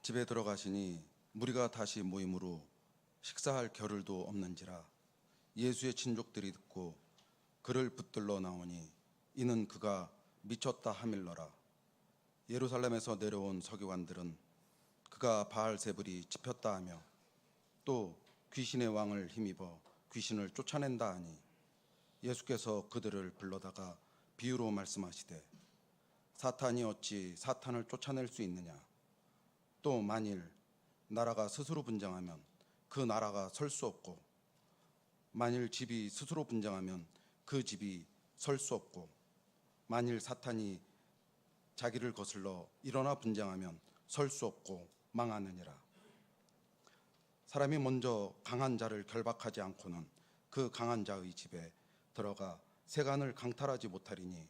집에 들어가시니 무리가 다시 모임으로 식사할 겨를도 없는지라 예수의 친족들이 듣고 그를 붙들러 나오니 이는 그가 미쳤다 하밀러라. 예루살렘에서 내려온 서기관들은 그가 바알세불이 집혔다 하며 또 귀신의 왕을 힘입어 귀신을 쫓아낸다 하니 예수께서 그들을 불러다가 비유로 말씀하시되 사탄이 어찌 사탄을 쫓아낼 수 있느냐. 또 만일 나라가 스스로 분쟁하면 그 나라가 설 수 없고 만일 집이 스스로 분쟁하면 그 집이 설 수 없고 만일 사탄이 자기를 거슬러 일어나 분쟁하면 설 수 없고 망하느니라. 사람이 먼저 강한 자를 결박하지 않고는 그 강한 자의 집에 들어가 세간을 강탈하지 못하리니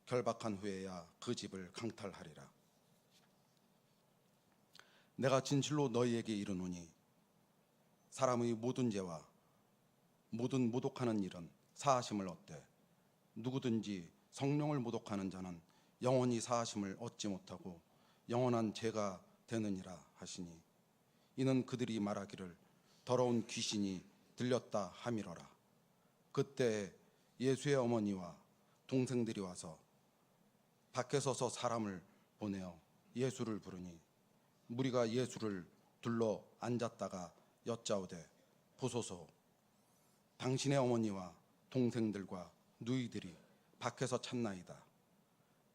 결박한 후에야 그 집을 강탈하리라. 내가 진실로 너희에게 이르노니 사람의 모든 죄와 모든 모독하는 일은 사하심을 얻되 누구든지 성령을 모독하는 자는 영원히 사하심을 얻지 못하고 영원한 죄가 되느니라 하시니 이는 그들이 말하기를 더러운 귀신이 들렸다 하미러라. 그때 예수의 어머니와 동생들이 와서 밖에 서서 사람을 보내어 예수를 부르니 무리가 예수를 둘러 앉았다가 여짜오되 보소서 당신의 어머니와 동생들과 누이들이 밖에서 찾나이다.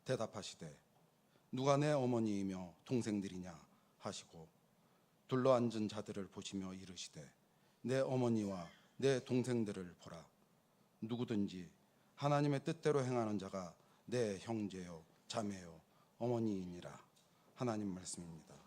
대답하시되 누가 내 어머니이며 동생들이냐 하시고 둘러 앉은 자들을 보시며 이르시되 내 어머니와 내 동생들을 보라. 누구든지 하나님의 뜻대로 행하는 자가 내 형제요 자매요 어머니이니라. 하나님 말씀입니다.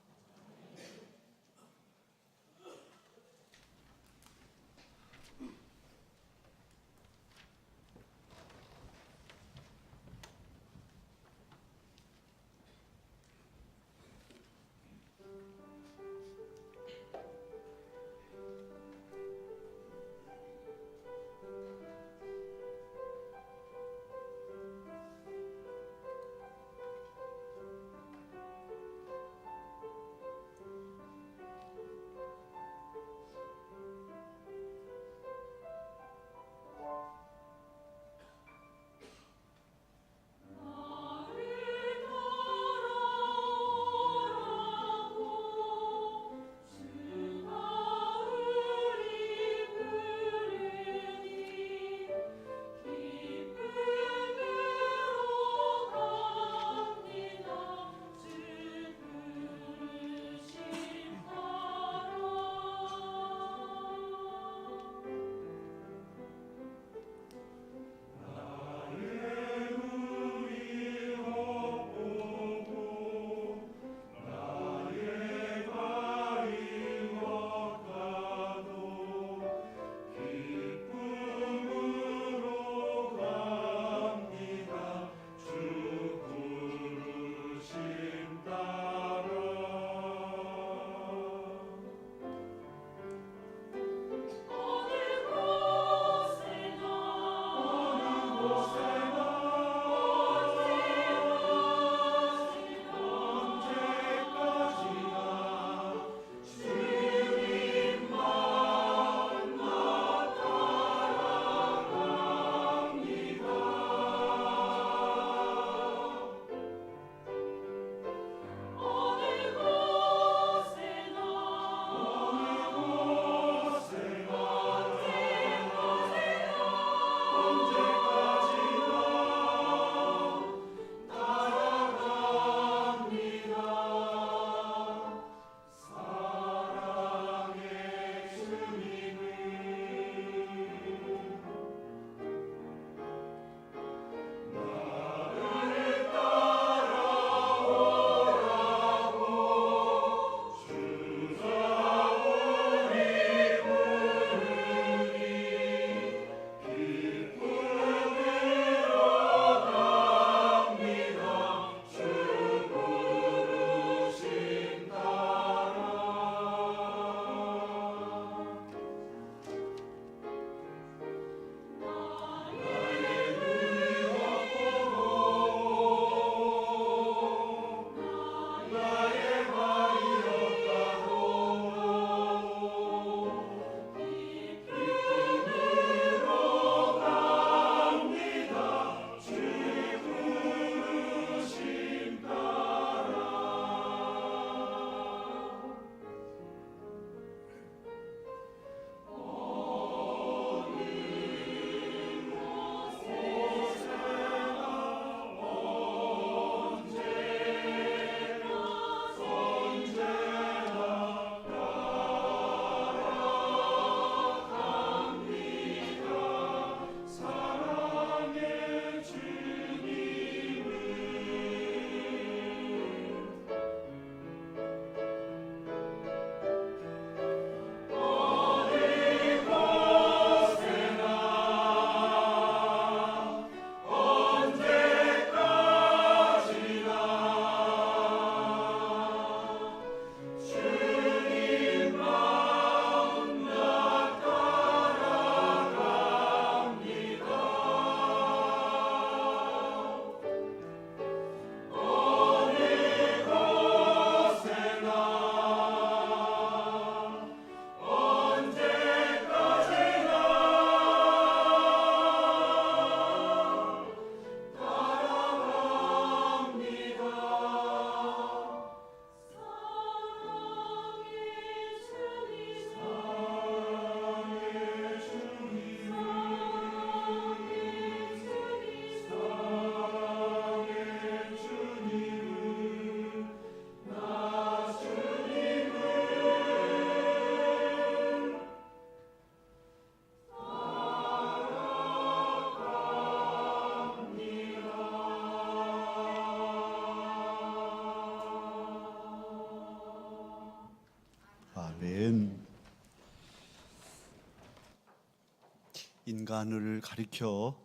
인간을 가리켜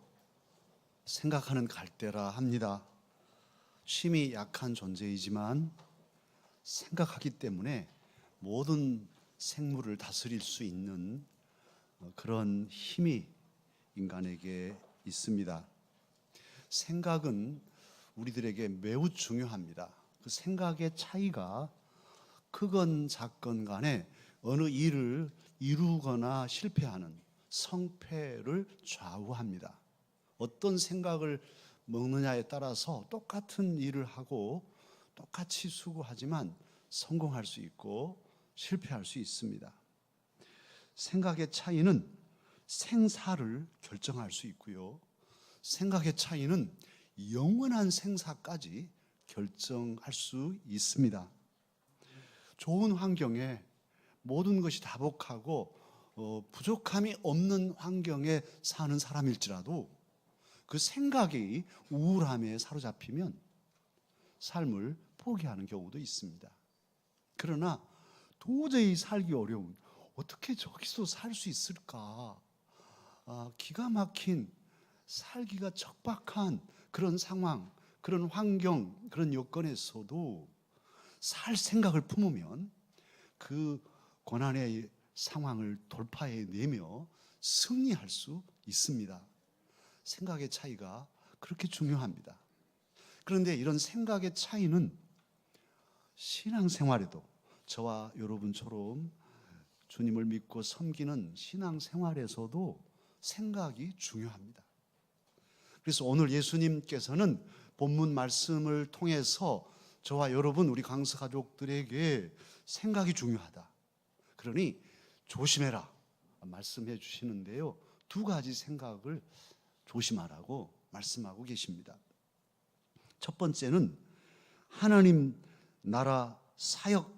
생각하는 갈대라 합니다. 심히 약한 존재이지만 생각하기 때문에 모든 생물을 다스릴 수 있는 그런 힘이 인간에게 있습니다. 생각은 우리들에게 매우 중요합니다. 그 생각의 차이가 크건 작건 간에 어느 일을 이루거나 실패하는 성패를 좌우합니다. 어떤 생각을 먹느냐에 따라서 똑같은 일을 하고 똑같이 수고하지만 성공할 수 있고 실패할 수 있습니다. 생각의 차이는 생사를 결정할 수 있고요. 생각의 차이는 영원한 생사까지 결정할 수 있습니다. 좋은 환경에 모든 것이 다복하고 부족함이 없는 환경에 사는 사람일지라도 그 생각이 우울함에 사로잡히면 삶을 포기하는 경우도 있습니다. 그러나 도저히 살기 어려운, 어떻게 저기서 살 수 있을까? 기가 막힌, 살기가 척박한 그런 상황, 그런 환경, 그런 여건에서도 살 생각을 품으면 그 고난의 상황을 돌파해내며 승리할 수 있습니다. 생각의 차이가 그렇게 중요합니다. 그런데 이런 생각의 차이는 신앙생활에도 저와 여러분처럼 주님을 믿고 섬기는 신앙생활에서도 생각이 중요합니다. 그래서 오늘 예수님께서는 본문 말씀을 통해서 저와 여러분, 우리 강서 가족들에게 생각이 중요하다, 그러니 조심해라 말씀해 주시는데요, 두 가지 생각을 조심하라고 말씀하고 계십니다. 첫 번째는 하나님 나라 사역,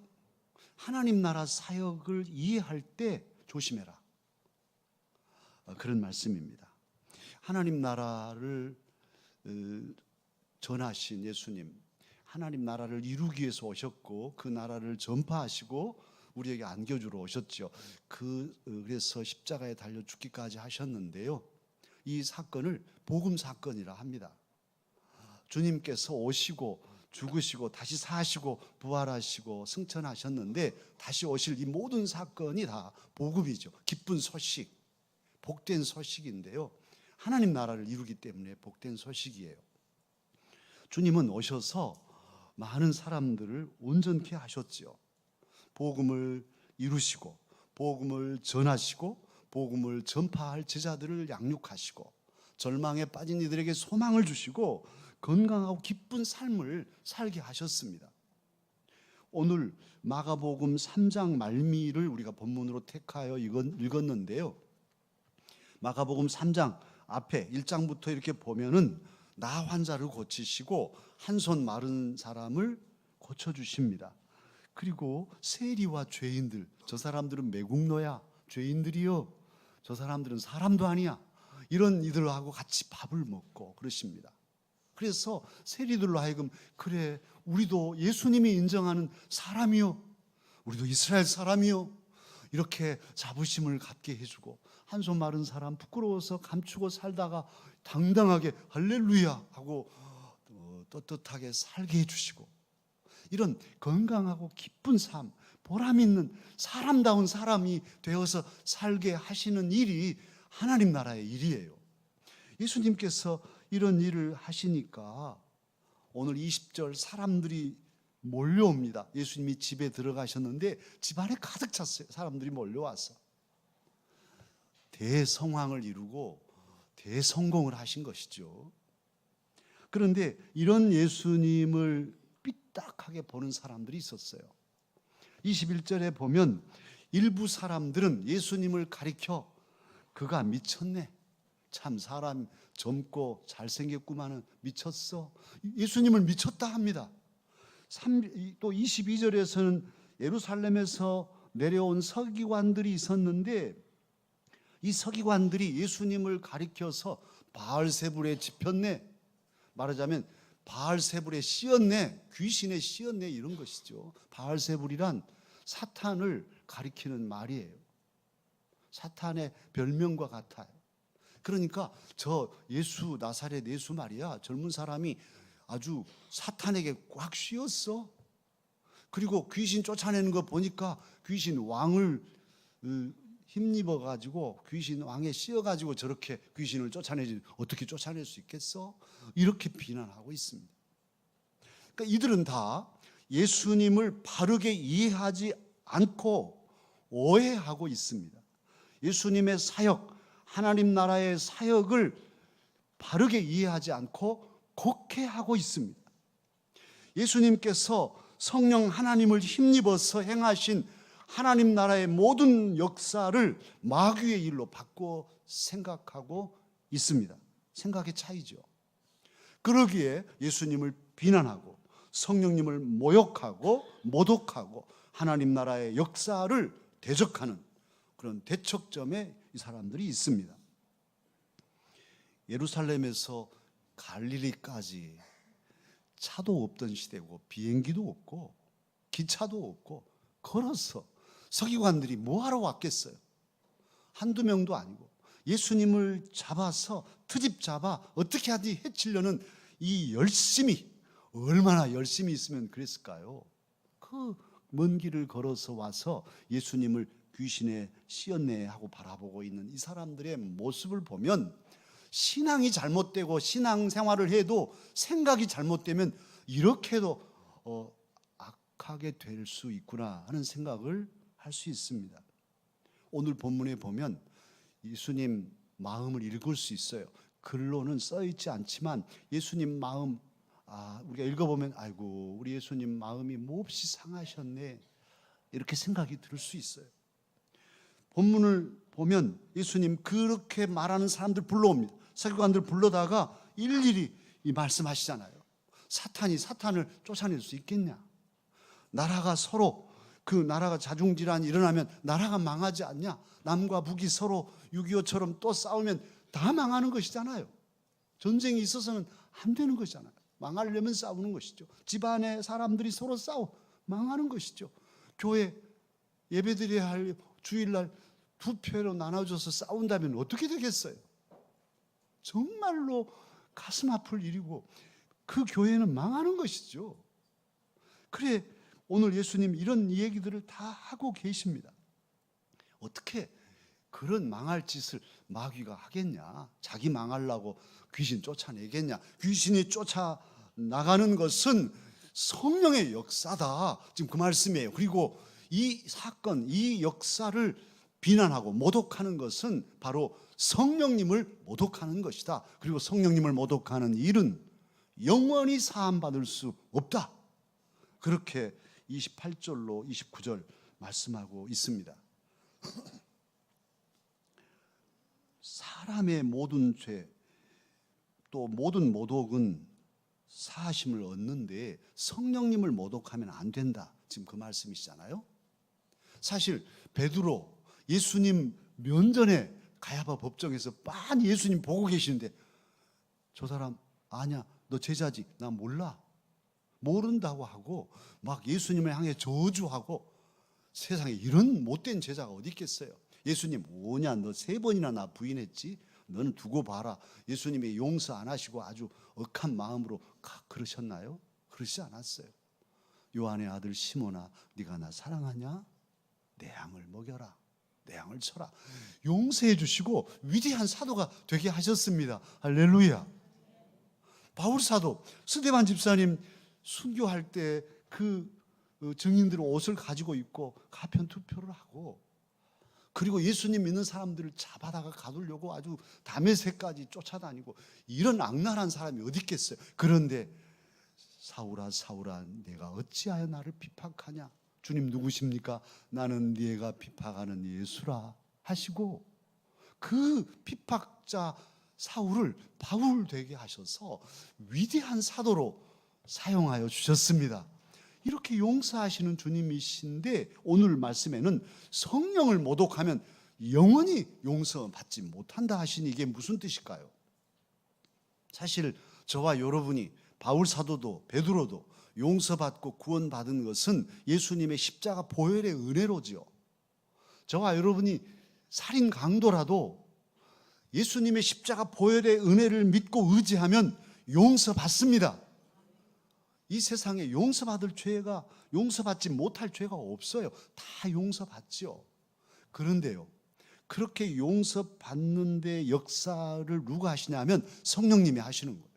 하나님 나라 사역을 이해할 때 조심해라, 그런 말씀입니다. 하나님 나라를 전하신 예수님, 하나님 나라를 이루기 위해서 오셨고 그 나라를 전파하시고 우리에게 안겨주러 오셨죠. 그래서 십자가에 달려 죽기까지 하셨는데요, 이 사건을 복음 사건이라 합니다. 주님께서 오시고 죽으시고 다시 사시고 부활하시고 승천하셨는데 다시 오실 이 모든 사건이 다 복음이죠. 기쁜 소식, 복된 소식인데요, 하나님 나라를 이루기 때문에 복된 소식이에요. 주님은 오셔서 많은 사람들을 온전케 하셨죠. 복음을 이루시고 복음을 전하시고 복음을 전파할 제자들을 양육하시고 절망에 빠진 이들에게 소망을 주시고 건강하고 기쁜 삶을 살게 하셨습니다. 오늘 마가복음 3장 말미를 우리가 본문으로 택하여 읽었는데요, 마가복음 3장 앞에 1장부터 이렇게 보면은 나 환자를 고치시고 한 손 마른 사람을 고쳐주십니다. 그리고 세리와 죄인들, 저 사람들은 매국노야, 죄인들이요, 저 사람들은 사람도 아니야, 이런 이들하고 같이 밥을 먹고 그러십니다. 그래서 세리들로 하여금 그래, 우리도 예수님이 인정하는 사람이요, 우리도 이스라엘 사람이요, 이렇게 자부심을 갖게 해주고, 한 손 마른 사람 부끄러워서 감추고 살다가 당당하게 할렐루야 하고 떳떳하게 살게 해주시고, 이런 건강하고 기쁜 삶, 보람 있는 사람다운 사람이 되어서 살게 하시는 일이 하나님 나라의 일이에요. 예수님께서 이런 일을 하시니까 오늘 20절 사람들이 몰려옵니다. 예수님이 집에 들어가셨는데 집 안에 가득 찼어요. 사람들이 몰려와서 대성황을 이루고 대성공을 하신 것이죠. 그런데 이런 예수님을 삐딱하게 보는 사람들이 있었어요. 21절에 보면 일부 사람들은 예수님을 가리켜 그가 미쳤네, 참 사람 젊고 잘생겼구만은 미쳤어, 예수님을 미쳤다 합니다. 또 22절에서는 예루살렘에서 내려온 서기관들이 있었는데 이 서기관들이 예수님을 가리켜서 바알세불에 집혔네, 말하자면 바알세불에 씌었네, 귀신에 씌었네, 이런 것이죠. 바알세불이란 사탄을 가리키는 말이에요. 사탄의 별명과 같아요. 그러니까 저 예수, 나사렛 예수 말이야, 젊은 사람이 아주 사탄에게 꽉 씌었어. 그리고 귀신 쫓아내는 거 보니까 귀신 왕을 힘입어 가지고 귀신 왕에 씌어 가지고 저렇게 귀신을 쫓아내지 어떻게 쫓아낼 수 있겠어? 이렇게 비난하고 있습니다. 그러니까 이들은 다 예수님을 바르게 이해하지 않고 오해하고 있습니다. 예수님의 사역, 하나님 나라의 사역을 바르게 이해하지 않고 곡해하고 있습니다. 예수님께서 성령 하나님을 힘입어서 행하신 하나님 나라의 모든 역사를 마귀의 일로 바꿔 생각하고 있습니다. 생각의 차이죠. 그러기에 예수님을 비난하고 성령님을 모욕하고 모독하고 하나님 나라의 역사를 대적하는 그런 대척점에 이 사람들이 있습니다. 예루살렘에서 갈릴리까지 차도 없던 시대고 비행기도 없고 기차도 없고 걸어서 서기관들이 뭐하러 왔겠어요? 한두 명도 아니고 예수님을 잡아서 트집 잡아 어떻게 하든지 해치려는 이 열심이 얼마나 열심히 있으면 그랬을까요? 그 먼 길을 걸어서 와서 예수님을 귀신에 씌었네 하고 바라보고 있는 이 사람들의 모습을 보면 신앙이 잘못되고 신앙생활을 해도 생각이 잘못되면 이렇게도 악하게 될 수 있구나 하는 생각을 할 수 있습니다. 오늘 본문에 보면 예수님 마음을 읽을 수 있어요. 글로는 써 있지 않지만 예수님 마음 우리가 읽어보면 아이고 우리 예수님 마음이 몹시 상하셨네 이렇게 생각이 들 수 있어요. 본문을 보면 예수님 그렇게 말하는 사람들 불러옵니다. 서기관들 불러다가 일일이 말씀하시잖아요. 사탄이 사탄을 쫓아낼 수 있겠냐? 나라가 서로 그 나라가 자중질환이 일어나면 나라가 망하지 않냐? 남과 북이 서로 6.25처럼 또 싸우면 다 망하는 것이잖아요. 전쟁이 있어서는 안 되는 것이잖아요. 망하려면 싸우는 것이죠. 집안의 사람들이 서로 싸워 망하는 것이죠. 교회 예배드려야 할 주일날 두 표로 나눠져서 싸운다면 어떻게 되겠어요? 정말로 가슴 아플 일이고 그 교회는 망하는 것이죠. 그래 오늘 예수님 이런 얘기들을 다 하고 계십니다. 어떻게 그런 망할 짓을 마귀가 하겠냐? 자기 망하려고 귀신 쫓아내겠냐? 귀신이 쫓아나가는 것은 성령의 역사다. 지금 그 말씀이에요. 그리고 이 사건, 이 역사를 비난하고 모독하는 것은 바로 성령님을 모독하는 것이다. 그리고 성령님을 모독하는 일은 영원히 사함받을 수 없다. 그렇게 28절로 29절 말씀하고 있습니다. 사람의 모든 죄, 또 모든 모독은 사하심을 얻는데 성령님을 모독하면 안 된다. 지금 그 말씀이시잖아요. 사실 베드로 예수님 면전에 가야바 법정에서 빤히 예수님 보고 계시는데 저 사람 아냐 너 제자지 나 몰라 모른다고 하고 막 예수님을 향해 저주하고 세상에 이런 못된 제자가 어디 있겠어요. 예수님 뭐냐 너 3번이나 나 부인했지 너는 두고 봐라. 예수님이 용서 안 하시고 아주 억한 마음으로 그러셨나요? 그러시지 않았어요. 요한의 아들 시몬아 네가 나 사랑하냐? 내 양을 먹여라. 내 양을 쳐라. 용서해 주시고 위대한 사도가 되게 하셨습니다. 할렐루야. 바울 사도 스데반 집사님 순교할 때 그 증인들 옷을 가지고 있고 가편 투표를 하고 그리고 예수님 믿는 사람들을 잡아다가 가두려고 아주 다메섹까지 쫓아다니고 이런 악랄한 사람이 어디 있겠어요. 그런데 사울아 사울아 내가 어찌하여 나를 비박하냐. 주님 누구십니까? 나는 네가 비박하는 예수라 하시고 그 비박자 사울을 바울 되게 하셔서 위대한 사도로 사용하여 주셨습니다. 이렇게 용서하시는 주님이신데 오늘 말씀에는 성령을 모독하면 영원히 용서받지 못한다 하시니 이게 무슨 뜻일까요? 사실 저와 여러분이 바울 사도도 베드로도 용서받고 구원받은 것은 예수님의 십자가 보혈의 은혜로지요. 저와 여러분이 살인 강도라도 예수님의 십자가 보혈의 은혜를 믿고 의지하면 용서받습니다. 이 세상에 용서받을 죄가, 용서받지 못할 죄가 없어요. 다 용서받죠. 그런데요, 그렇게 용서받는 데 역사를 누가 하시냐면 성령님이 하시는 거예요.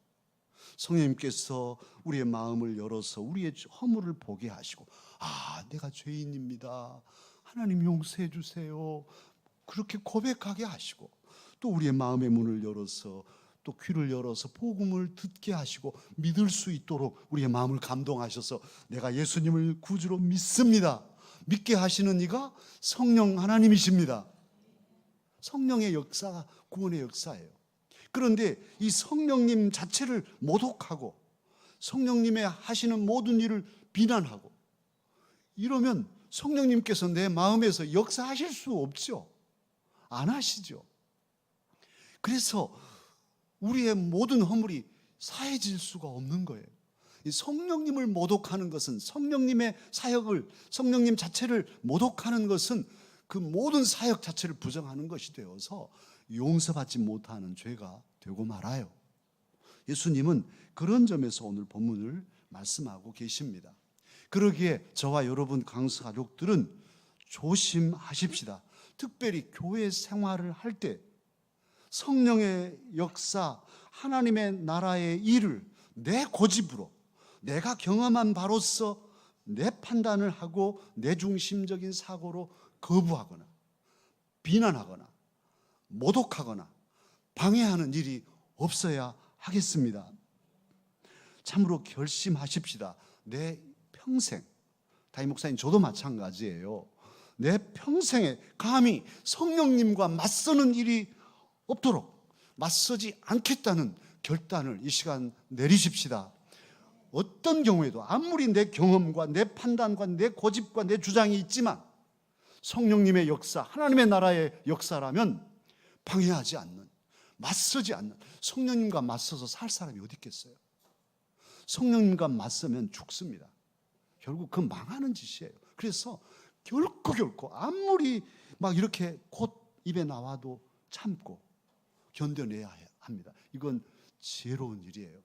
성령님께서 우리의 마음을 열어서 우리의 허물을 보게 하시고, 아, 내가 죄인입니다, 하나님 용서해 주세요, 그렇게 고백하게 하시고, 또 우리의 마음의 문을 열어서, 또 귀를 열어서 복음을 듣게 하시고 믿을 수 있도록 우리의 마음을 감동하셔서 내가 예수님을 구주로 믿습니다, 믿게 하시는 이가 성령 하나님이십니다. 성령의 역사가 구원의 역사예요. 그런데 이 성령님 자체를 모독하고 성령님의 하시는 모든 일을 비난하고 이러면 성령님께서 내 마음에서 역사하실 수 없죠. 안 하시죠. 그래서 우리의 모든 허물이 사해질 수가 없는 거예요. 이 성령님을 모독하는 것은, 성령님의 사역을, 성령님 자체를 모독하는 것은 그 모든 사역 자체를 부정하는 것이 되어서 용서받지 못하는 죄가 되고 말아요. 예수님은 그런 점에서 오늘 본문을 말씀하고 계십니다. 그러기에 저와 여러분 강서 가족들은 조심하십시다. 특별히 교회 생활을 할 때 성령의 역사, 하나님의 나라의 일을 내 고집으로, 내가 경험한 바로서 내 판단을 하고 내 중심적인 사고로 거부하거나 비난하거나 모독하거나 방해하는 일이 없어야 하겠습니다. 참으로 결심하십시다. 내 평생, 다임 목사님 저도 마찬가지예요. 내 평생에 감히 성령님과 맞서는 일이 없도록 맞서지 않겠다는 결단을 이 시간 내리십시다. 어떤 경우에도 아무리 내 경험과 내 판단과 내 고집과 내 주장이 있지만 성령님의 역사, 하나님의 나라의 역사라면 방해하지 않는, 맞서지 않는, 성령님과 맞서서 살 사람이 어디 있겠어요? 성령님과 맞서면 죽습니다. 결국 그 망하는 짓이에요. 그래서 결코 아무리 막 이렇게 곧 입에 나와도 참고 견뎌내야 합니다. 이건 지혜로운 일이에요.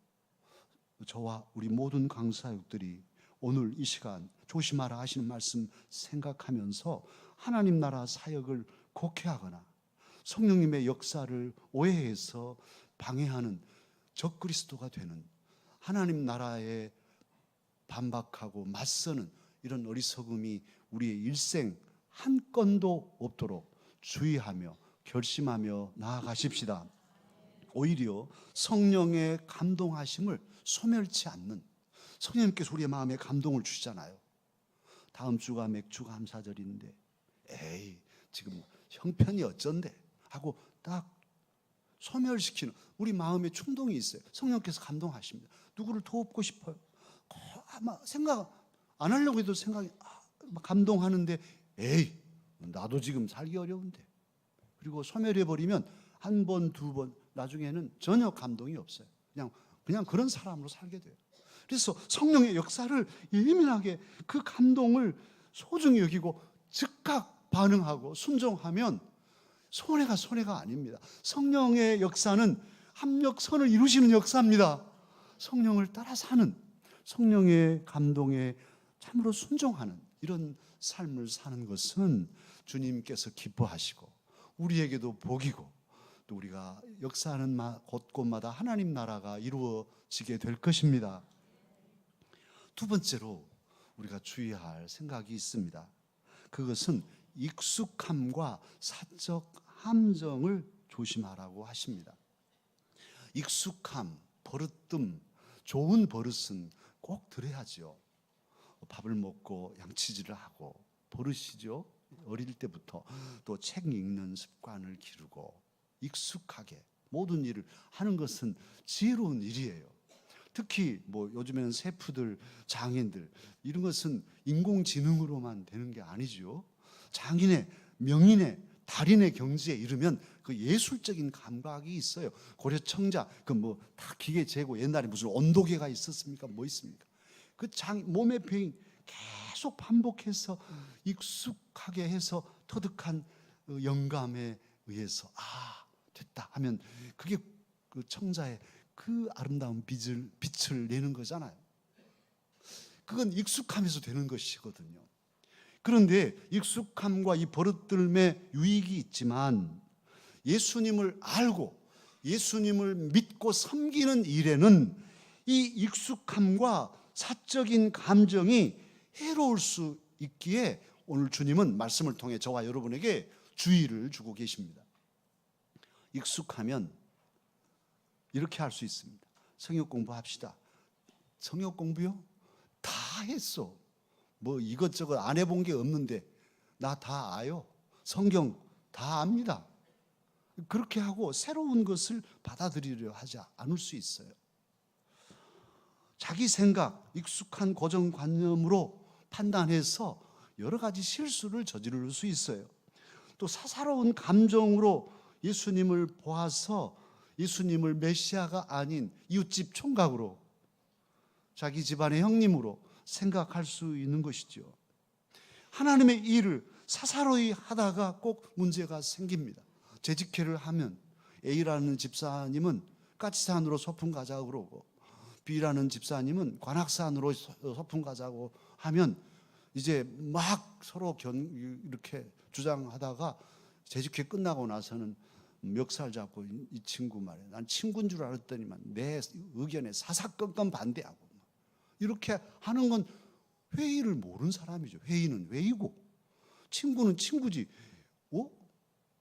저와 우리 모든 강사역들이 오늘 이 시간 조심하라 하시는 말씀 생각하면서 하나님 나라 사역을 곡해하거나 성령님의 역사를 오해해서 방해하는 적그리스도가 되는, 하나님 나라에 반박하고 맞서는 이런 어리석음이 우리의 일생 한 건도 없도록 주의하며 결심하며 나아가십시다. 오히려 성령의 감동하심을 소멸치 않는, 성령님께서 우리의 마음에 감동을 주시잖아요. 다음 주가 맥주 감사절인데 에이 지금 형편이 어쩐데 하고 딱 소멸시키는 우리 마음의 충동이 있어요. 성령께서 감동하십니다. 누구를 돕고 싶어요. 아마 생각 안 하려고 해도 생각이 감동하는데 에이 나도 지금 살기 어려운데, 그리고 소멸해버리면 한 번, 두 번, 나중에는 전혀 감동이 없어요. 그냥 그런 사람으로 살게 돼요. 그래서 성령의 역사를 예민하게 그 감동을 소중히 여기고 즉각 반응하고 순종하면 손해가 아닙니다. 성령의 역사는 합력선을 이루시는 역사입니다. 성령을 따라 사는, 성령의 감동에 참으로 순종하는 이런 삶을 사는 것은 주님께서 기뻐하시고 우리에게도 복이고 또 우리가 역사하는 곳곳마다 하나님 나라가 이루어지게 될 것입니다. 두 번째로 우리가 주의할 생각이 있습니다. 그것은 익숙함과 사적 함정을 조심하라고 하십니다. 익숙함, 버릇됨, 좋은 버릇은 꼭 들어야죠. 밥을 먹고 양치질을 하고 버릇이죠. 어릴 때부터 또 책 읽는 습관을 기르고 익숙하게 모든 일을 하는 것은 지혜로운 일이에요. 특히 요즘에는 셰프들, 장인들 이런 것은 인공지능으로만 되는 게 아니죠. 장인의, 명인의, 달인의 경지에 이르면 그 예술적인 감각이 있어요. 고려 청자 다 기계 재고, 옛날에 무슨 온도계가 있었습니까? 뭐 있습니까? 그 몸의 배인 계속 반복해서 익숙하게 해서 터득한 영감에 의해서 됐다 하면 그게 그 청자의 그 아름다운 빛을 내는 거잖아요. 그건 익숙함에서 되는 것이거든요. 그런데 익숙함과 이 버릇들의 유익이 있지만 예수님을 알고 예수님을 믿고 섬기는 일에는 이 익숙함과 사적인 감정이 해로울 수 있기에 오늘 주님은 말씀을 통해 저와 여러분에게 주의를 주고 계십니다. 익숙하면 이렇게 할 수 있습니다. 성역 공부합시다. 성역 공부요? 다 했어. 뭐 이것저것 안 해본 게 없는데 나 다 아요. 성경 다 압니다. 그렇게 하고 새로운 것을 받아들이려 하지 않을 수 있어요. 자기 생각, 익숙한 고정관념으로 판단해서 여러 가지 실수를 저지를 수 있어요. 또 사사로운 감정으로 예수님을 보아서 예수님을 메시아가 아닌 이웃집 총각으로 자기 집안의 형님으로 생각할 수 있는 것이죠. 하나님의 일을 사사로이 하다가 꼭 문제가 생깁니다. 재직회를 하면 A라는 집사님은 까치산으로 소풍 가자고 그러고 B라는 집사님은 관악산으로 소풍 가자고 하면 이제 막 서로 이렇게 주장하다가 재직회 끝나고 나서는 멱살 잡고 이 친구 말이야. 난 친구인 줄 알았더니만 내 의견에 사사건건 반대하고 이렇게 하는 건 회의를 모르는 사람이죠. 회의는 회의고 친구는 친구지.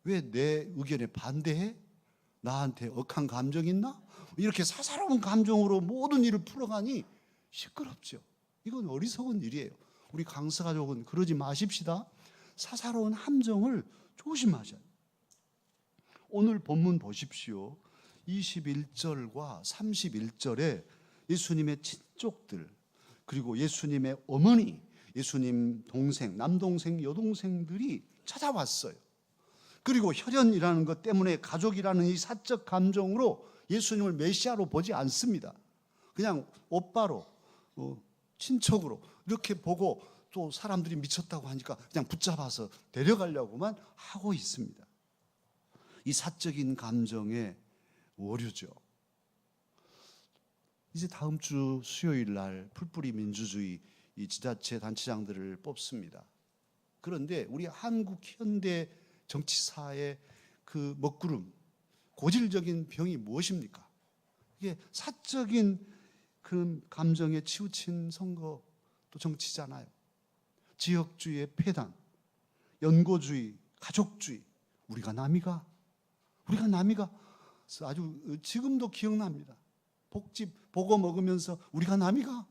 왜 내 의견에 반대해? 나한테 억한 감정 있나? 이렇게 사사로운 감정으로 모든 일을 풀어가니 시끄럽죠. 이건 어리석은 일이에요. 우리 강서 가족은 그러지 마십시다. 사사로운 함정을 조심하셔야 돼요. 오늘 본문 보십시오. 21절과 31절에 예수님의 친족들 그리고 예수님의 어머니, 예수님 동생, 남동생, 여동생들이 찾아왔어요. 그리고 혈연이라는 것 때문에 가족이라는 이 사적 감정으로 예수님을 메시아로 보지 않습니다. 그냥 오빠로, 친척으로 이렇게 보고 또 사람들이 미쳤다고 하니까 그냥 붙잡아서 데려가려고만 하고 있습니다. 이 사적인 감정의 오류죠. 이제 다음 주 수요일 날 풀뿌리 민주주의 이 지자체 단체장들을 뽑습니다. 그런데 우리 한국 현대 정치사의 그 먹구름, 고질적인 병이 무엇입니까? 이게 사적인 그 감정에 치우친 선거 또 정치잖아요. 지역주의의 폐단, 연고주의, 가족주의. 우리가 남이가 아주 지금도 기억납니다. 복집 보고 먹으면서 우리가 남이가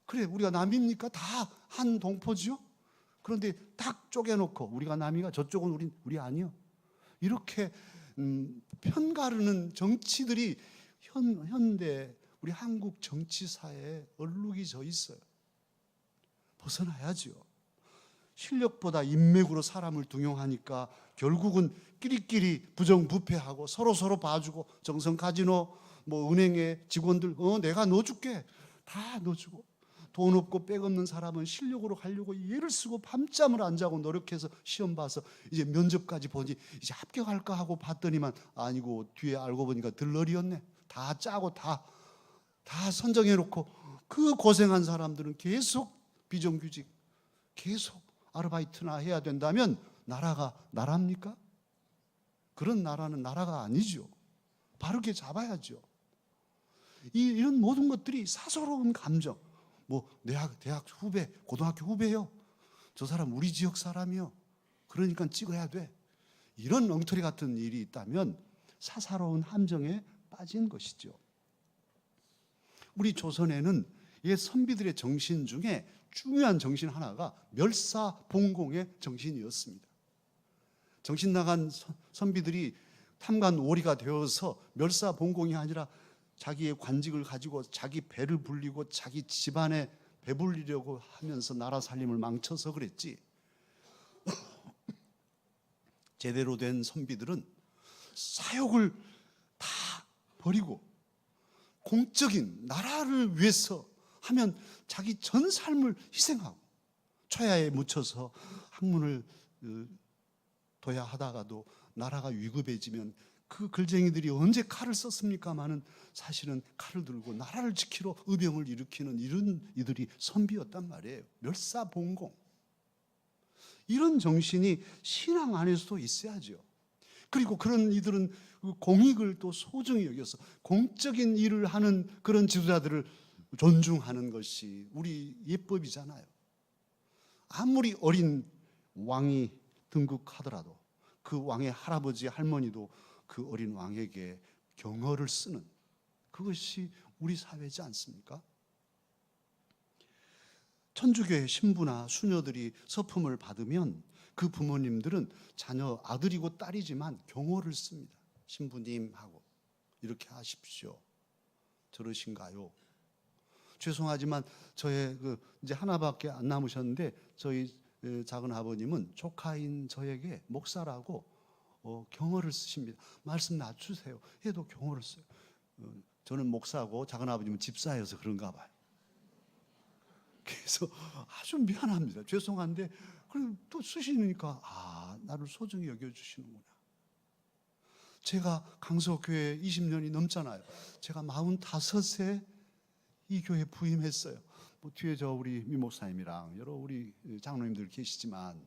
그래 우리가 남입니까? 다 한 동포지요. 그런데 딱 쪼개놓고 우리가 남이가 저쪽은 우리 아니요. 이렇게 편가르는 정치들이 현대 우리 한국 정치사에 얼룩이 져 있어요. 벗어나야지요. 실력보다 인맥으로 사람을 등용하니까 결국은 끼리끼리 부정부패하고 서로 봐주고 정성카지노 뭐 은행의 직원들 내가 넣어줄게 다 넣어주고 돈 없고 백 없는 사람은 실력으로 가려고 애를 쓰고 밤잠을 안 자고 노력해서 시험 봐서 이제 면접까지 보니 이제 합격할까 하고 봤더니만 아니고 뒤에 알고 보니까 들러리였네. 다 짜고 다 선정해놓고 그 고생한 사람들은 계속 비정규직 계속 아르바이트나 해야 된다면 나라가 나라입니까? 그런 나라는 나라가 아니죠. 바르게 잡아야죠. 이런 모든 것들이 사소로운 감정. 뭐 대학 후배, 고등학교 후배요. 저 사람 우리 지역 사람이요. 그러니까 찍어야 돼. 이런 엉터리 같은 일이 있다면 사사로운 함정에 빠진 것이죠. 우리 조선에는 옛 선비들의 정신 중에 중요한 정신 하나가 멸사봉공의 정신이었습니다. 정신 나간 선비들이 탐관오리가 되어서 멸사봉공이 아니라 자기의 관직을 가지고 자기 배를 불리고 자기 집안에 배불리려고 하면서 나라 살림을 망쳐서 그랬지. 제대로 된 선비들은 사욕을 다 버리고 공적인 나라를 위해서 하면 자기 전 삶을 희생하고 초야에 묻혀서 학문을 둬야 하다가도 나라가 위급해지면 그 글쟁이들이 언제 칼을 썼습니까마는 사실은 칼을 들고 나라를 지키러 의병을 일으키는 이런 이들이 선비였단 말이에요. 멸사봉공. 이런 정신이 신앙 안에서도 있어야죠. 그리고 그런 이들은 공익을 또 소중히 여겨서 공적인 일을 하는 그런 지도자들을 존중하는 것이 우리 예법이잖아요. 아무리 어린 왕이 등극하더라도 그 왕의 할아버지 할머니도 그 어린 왕에게 경어를 쓰는 그것이 우리 사회지 않습니까? 천주교의 신부나 수녀들이 서품을 받으면 그 부모님들은 자녀 아들이고 딸이지만 경호를 씁니다. 신부님 하고 이렇게 하십시오. 저러신가요? 죄송하지만 저의 이제 하나밖에 안 남으셨는데 저희 작은 아버님은 조카인 저에게 목사라고 경어를 쓰십니다. 말씀 낮추세요. 해도 경어를 써요. 저는 목사고 작은 아버님은 집사여서 그런가 봐요. 그래서 아주 미안합니다. 죄송한데 그리고 또 쓰시니까 나를 소중히 여겨주시는구나. 제가 강서교회 20년이 넘잖아요. 제가 45세 이 교회 부임했어요. 뒤에 우리 미 목사님이랑 여러 우리 장로님들 계시지만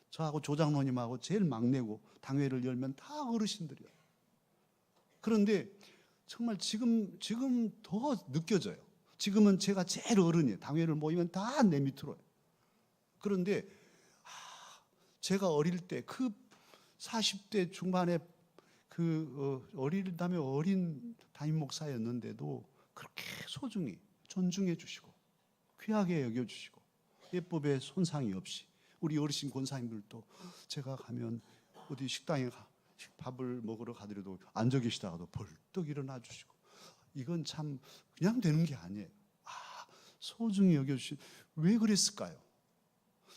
저하고 조장로님하고 제일 막내고 당회를 열면 다 어르신들이에요. 그런데 정말 지금 더 느껴져요. 지금은 제가 제일 어른이에요. 당회를 모이면 다 내 밑으로요. 그런데 제가 어릴 때 그 40대 중반에 어리다면 어린 담임 목사였는데도 그렇게 소중히 존중해 주시고 귀하게 여겨주시고 예법에 손상이 없이 우리 어르신 권사님들도 제가 가면 어디 식당에 밥을 먹으러 가더라도 앉아 계시다가도 벌떡 일어나 주시고 이건 참 그냥 되는 게 아니에요. 소중히 여겨주시. 왜 그랬을까요?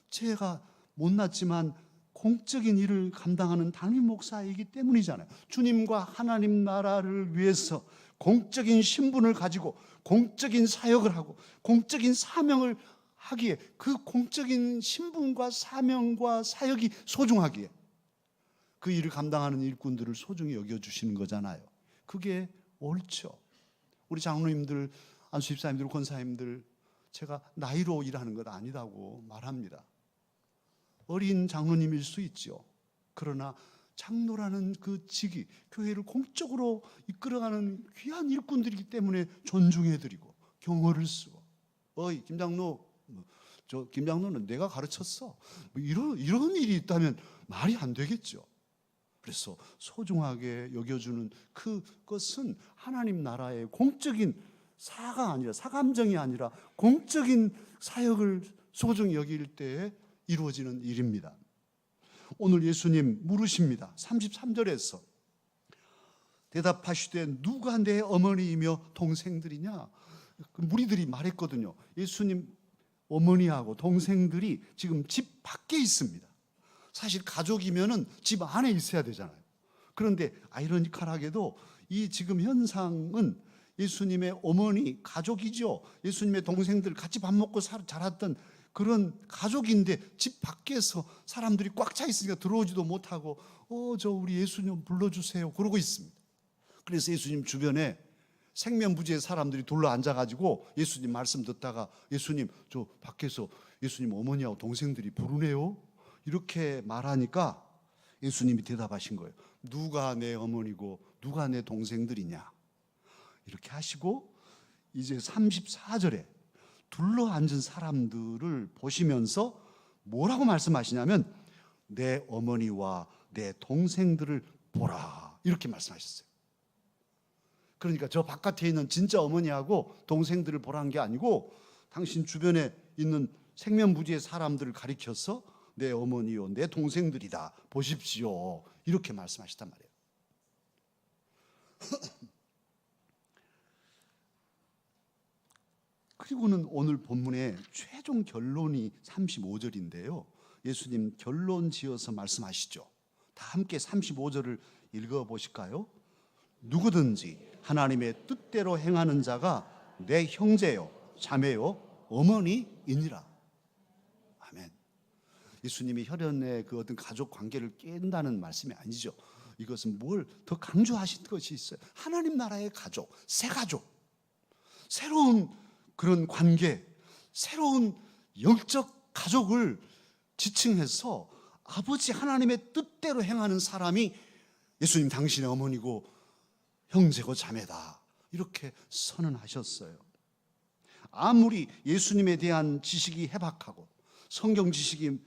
제가 못났지만 공적인 일을 감당하는 담임 목사이기 때문이잖아요. 주님과 하나님 나라를 위해서 공적인 신분을 가지고 공적인 사역을 하고 공적인 사명을 하기에 그 공적인 신분과 사명과 사역이 소중하기에 그 일을 감당하는 일꾼들을 소중히 여겨주시는 거잖아요. 그게 옳죠. 우리 장로님들, 안수집사님들, 권사님들 제가 나이로 일하는 것 아니라고 말합니다. 어린 장로님일 수 있죠. 그러나 장로라는 그 직이 교회를 공적으로 이끌어가는 귀한 일꾼들이기 때문에 존중해드리고 경호를 쓰고 어이 김장로 저 김장로는 내가 가르쳤어 이런 일이 있다면 말이 안 되겠죠. 그래서 소중하게 여겨주는 그것은 하나님 나라의 공적인 사감정이 아니라 공적인 사역을 소중히 여길 때에 이루어지는 일입니다. 오늘 예수님 물으십니다. 33절에서 대답하시되 누가 내 어머니이며 동생들이냐? 무리들이 말했거든요. 예수님 어머니하고 동생들이 지금 집 밖에 있습니다. 사실 가족이면은 집 안에 있어야 되잖아요. 그런데 아이러니컬하게도 이 지금 현상은 예수님의 어머니 가족이죠. 예수님의 동생들 같이 밥 먹고 자랐던 그런 가족인데 집 밖에서 사람들이 꽉 차 있으니까 들어오지도 못하고 저 우리 예수님 불러주세요 그러고 있습니다. 그래서 예수님 주변에 생면부지의 사람들이 둘러 앉아가지고 예수님 말씀 듣다가 예수님 저 밖에서 예수님 어머니하고 동생들이 부르네요 이렇게 말하니까 예수님이 대답하신 거예요. 누가 내 어머니고 누가 내 동생들이냐 이렇게 하시고 이제 34절에 둘러앉은 사람들을 보시면서 뭐라고 말씀하시냐면 내 어머니와 내 동생들을 보라 이렇게 말씀하셨어요. 그러니까 저 바깥에 있는 진짜 어머니하고 동생들을 보라는 게 아니고 당신 주변에 있는 생면부지의 사람들을 가리켜서 내 어머니요 내 동생들이다 보십시오 이렇게 말씀하셨단 말이에요. 그리고는 오늘 본문의 최종 결론이 35절인데요. 예수님 결론 지어서 말씀하시죠. 다 함께 35절을 읽어보실까요? 누구든지 하나님의 뜻대로 행하는 자가 내 형제요, 자매요, 어머니이니라. 아멘. 예수님이 혈연의 그 어떤 가족 관계를 깬다는 말씀이 아니죠. 이것은 뭘 더 강조하신 것이 있어요. 하나님 나라의 가족, 새 가족, 새로운 그런 관계, 새로운 영적 가족을 지칭해서 아버지 하나님의 뜻대로 행하는 사람이 예수님 당신의 어머니고 형제고 자매다, 이렇게 선언하셨어요. 아무리 예수님에 대한 지식이 해박하고 성경 지식이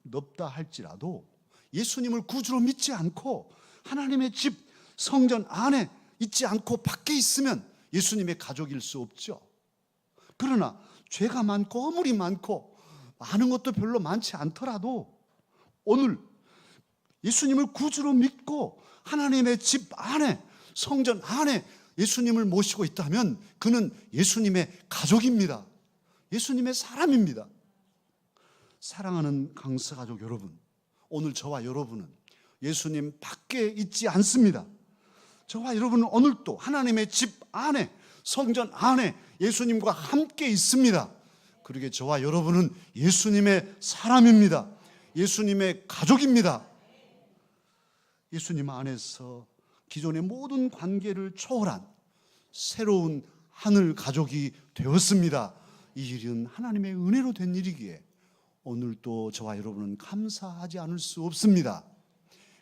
넓다 할지라도 예수님을 구주로 믿지 않고 하나님의 집 성전 안에 있지 않고 밖에 있으면 예수님의 가족일 수 없죠. 그러나 죄가 많고 허물이 많고 아는 것도 별로 많지 않더라도 오늘 예수님을 구주로 믿고 하나님의 집 안에 성전 안에 예수님을 모시고 있다면 그는 예수님의 가족입니다. 예수님의 사람입니다. 사랑하는 강서 가족 여러분, 오늘 저와 여러분은 예수님 밖에 있지 않습니다. 저와 여러분은 오늘도 하나님의 집 안에 성전 안에 예수님과 함께 있습니다. 그러게 저와 여러분은 예수님의 사람입니다. 예수님의 가족입니다. 예수님 안에서 기존의 모든 관계를 초월한 새로운 하늘 가족이 되었습니다. 이 일은 하나님의 은혜로 된 일이기에 오늘도 저와 여러분은 감사하지 않을 수 없습니다.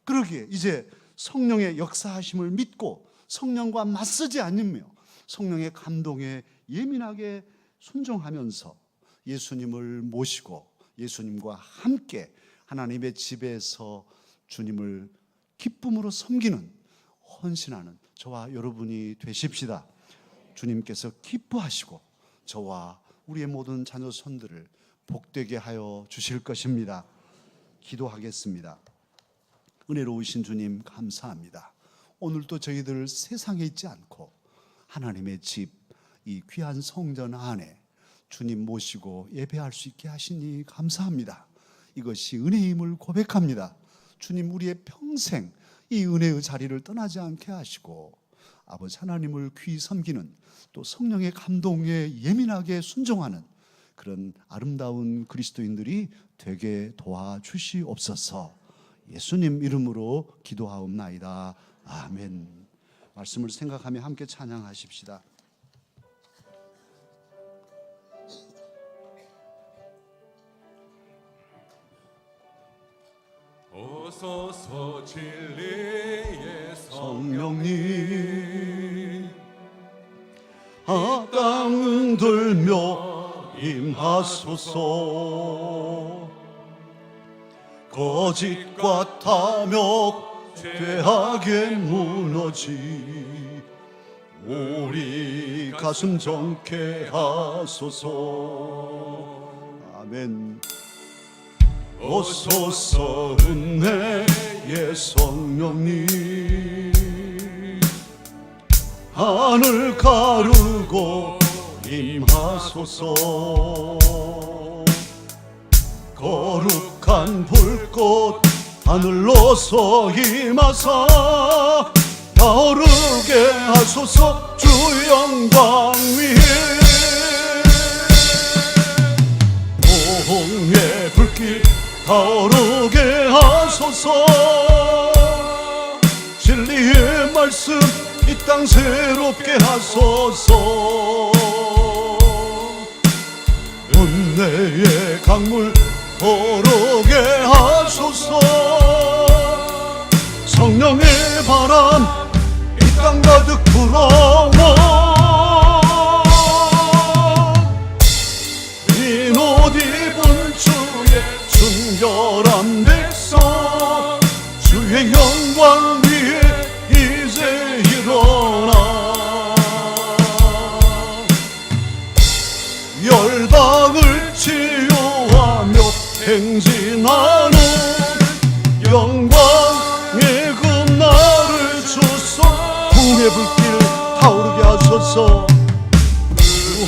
그러기에 이제 성령의 역사하심을 믿고 성령과 맞서지 않으며 성령의 감동에 예민하게 순종하면서 예수님을 모시고 예수님과 함께 하나님의 집에서 주님을 기쁨으로 섬기는 헌신하는 저와 여러분이 되십시다. 주님께서 기뻐하시고 저와 우리의 모든 자녀 손들을 복되게 하여 주실 것입니다. 기도하겠습니다. 은혜로우신 주님 감사합니다. 오늘도 저희들 세상에 있지 않고 하나님의 집, 이 귀한 성전 안에 주님 모시고 예배할 수 있게 하시니 감사합니다. 이것이 은혜임을 고백합니다. 주님, 우리의 평생 이 은혜의 자리를 떠나지 않게 하시고 아버지 하나님을 귀히 섬기는, 또 성령의 감동에 예민하게 순종하는 그런 아름다운 그리스도인들이 되게 도와주시옵소서. 예수님 이름으로 기도하옵나이다. 아멘. 말씀을 생각하며 함께 찬양하십시다. 오소서 진리의 성령님, 땅 흔들며 임하소서. 거짓과 탐욕 죄악에 무너지 우리 가슴 정케 하소서. 아멘. 오소서 은혜의 성령님, 하늘 가르고 임하소서. 거룩한 불꽃 하늘로서 임하사 타오르게 하소서. 주 영광 위에 공의 불길 타오르게 하소서. 진리의 말씀 이 땅 새롭게 하소서. 은혜의 강물 흐르게 하소서. 성령의 바람 이 땅 가득 불어와 흰 옷 입은 주의 순결한 백성, 주의 영광 위에 이제 일어나 열방을 치유하며 행진하는 영광의 그 날을 주소. 궁의 불길 타오르게 하소서.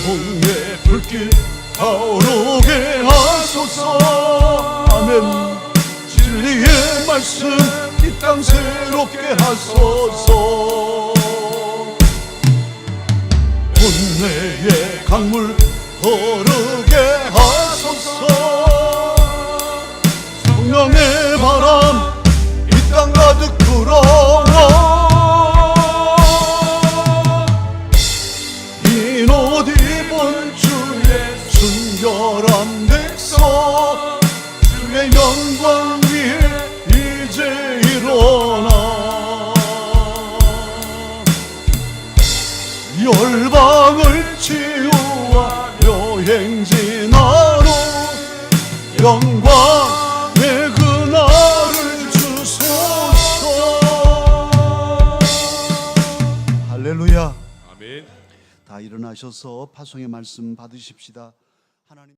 궁의 불길 타오르게 하소서. 아멘. 진리의 말씀 이 땅 새롭게 하소서. 은혜의 강물 흐르게 하소서. 영광 위에 이제 일어나 열방을 치유하여 행진하러 영광의 그날을 주소서. 할렐루야. 아멘. 다 일어나셔서 파송의 말씀 받으십시다. 하나님